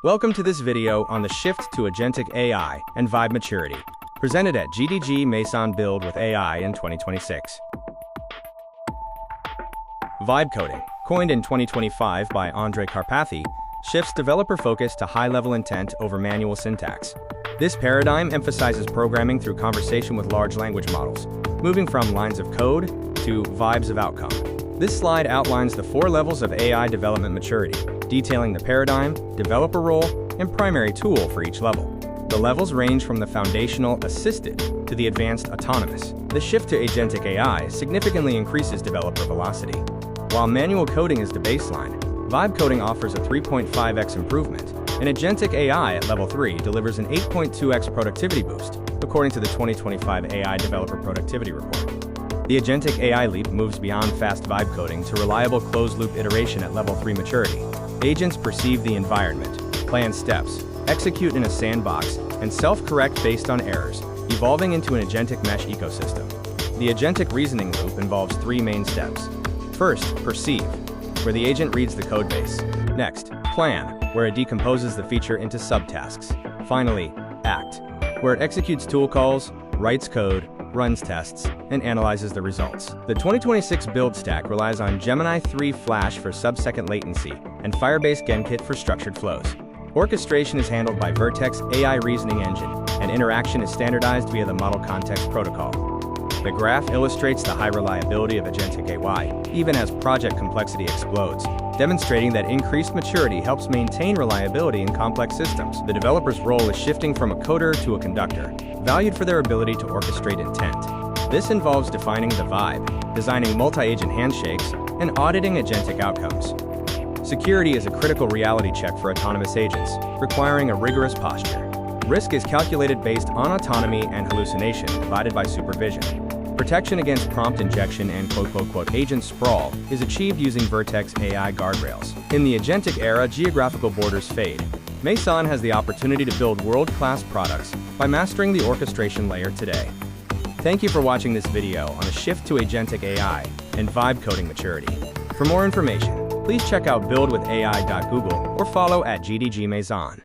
Welcome to this video on the shift to agentic AI and vibe maturity, presented at GDG Maison Build with AI in 2026. Vibe coding, coined in 2025 by Andrej Karpathy, shifts developer focus to high-level intent over manual syntax. This paradigm emphasizes programming through conversation with large language models, moving from lines of code to vibes of outcome. This slide outlines the 4 levels of AI development maturity, detailing the paradigm, developer role, and primary tool for each level. The levels range from the foundational assisted to the advanced autonomous. The shift to agentic AI significantly increases developer velocity. While manual coding is the baseline, vibe coding offers a 3.5x improvement, and agentic AI at level 3 delivers an 8.2x productivity boost, according to the 2025 AI Developer Productivity Report. The agentic AI leap moves beyond fast vibe coding to reliable closed-loop iteration at level 3 maturity. Agents perceive the environment, plan steps, execute in a sandbox, and self-correct based on errors, evolving into an agentic mesh ecosystem. The agentic reasoning loop involves 3 main steps. First, perceive, where the agent reads the codebase. Next, plan, where it decomposes the feature into subtasks. Finally, act, where it executes tool calls, writes code, runs tests, and analyzes the results. The 2026 build stack relies on Gemini 3 Flash for sub-second latency and Firebase GenKit for structured flows. Orchestration is handled by Vertex AI Reasoning Engine, and interaction is standardized via the Model Context Protocol. The graph illustrates the high reliability of agentic AI, even as project complexity explodes, demonstrating that increased maturity helps maintain reliability in complex systems. The developer's role is shifting from a coder to a conductor, valued for their ability to orchestrate intent. This involves defining the vibe, designing multi-agent handshakes, and auditing agentic outcomes. Security is a critical reality check for autonomous agents, requiring a rigorous posture. Risk is calculated based on autonomy and hallucination divided by supervision. Protection against prompt injection and agent sprawl is achieved using Vertex AI guardrails. In the agentic era, geographical borders fade. Maison has the opportunity to build world-class products by mastering the orchestration layer today. Thank you for watching this video on a shift to agentic AI and vibe coding maturity. For more information, please check out buildwithai.google or follow at GDG Maison.